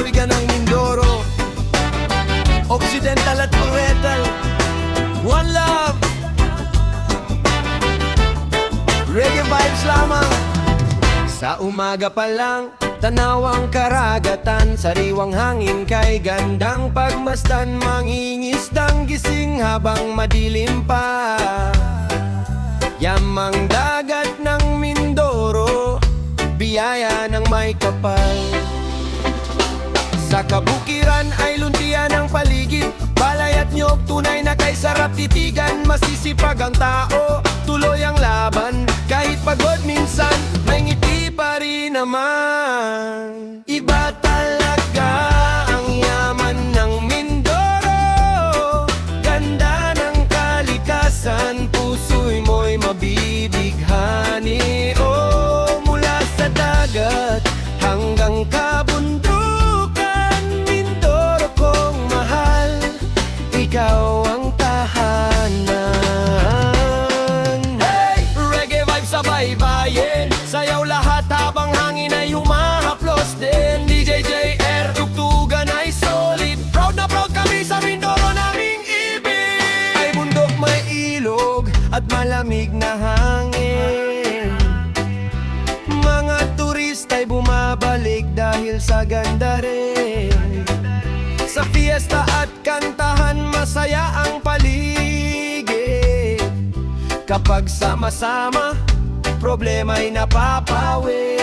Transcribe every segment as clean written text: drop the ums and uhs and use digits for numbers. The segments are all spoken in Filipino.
lalawigan ng Mindoro, Occidental at Oriental. One love, reggae vibes lamang. Sa umaga pa lang, tanaw ang karagatan, sariwang hangin kay gandang pagmasdan, mangingisdang gising habang madilim pa. Yamang dagat ng Mindoro, biyaya ng may kapal. Sa kabukiran ay luntian ang paligid, balay at nyog, tunay na kay sarap titigan. Masisipag ang tao, tuloy ang laban, kahit pagod minsan, may ngiti pa rin naman. Iba talaga ang yaman ng Mindoro, ganda ng kalikasan, puso'y mo'y mabibighani. Oh, mula sa dagat hanggang kabundukan, Mindoro kong mahal, ikaw ang tahanan. Hey! Reggae vibe sa baybayin, sayaw lahat habang hangin ay humahaplos din. DJ JR, tugtugan ay solid, proud na proud kami sa Mindoro naming ibig. Ay bundok may ilog at malamig na hangin, mga turista'y bumabalik dahil sa ganda rin. Sa fiesta at kantahan, masaya ang paligid. Kapag sama-sama, problema'y napapawi.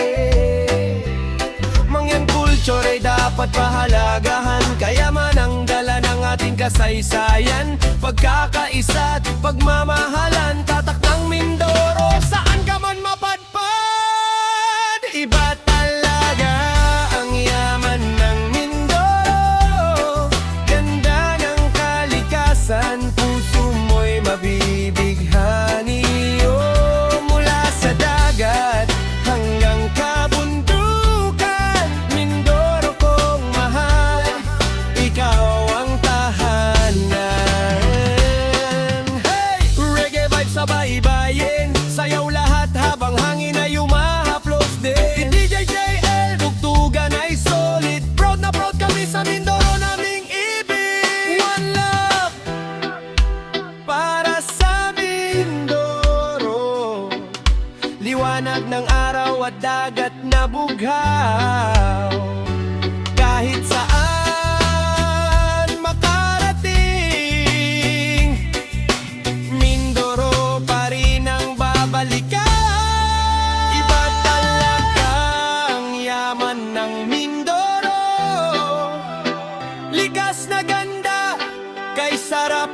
Mangyan culture ay dapat pahalagahan, kaya ang dala ng ating kasaysayan, pagkakaisa at pagmamahalan. Tatak ng Mindoro, saan ka man mapadpad, iba talaga ang yaman ng Mindoro, ganda ng kalikasan, puso mo'y mabibighani. Oh, mula sa dagat hanggang kabundukan, Mindoro kong mahal, ikaw ang tahanan. Hey! Reggae vibes sa baybayin, sayaw lahat habang hangin ay humahaplos din. DJ JL, tugtugan ay solid, proud na proud kami sa Mindoro naming ibig. One love para sa Mindoro, liwanag ng araw at dagat na bughaw. Kahit saan makarating, Mindoro pa rin ang babalikan. Iba talaga ang yaman ng Mindoro, likas na ganda, kay sarap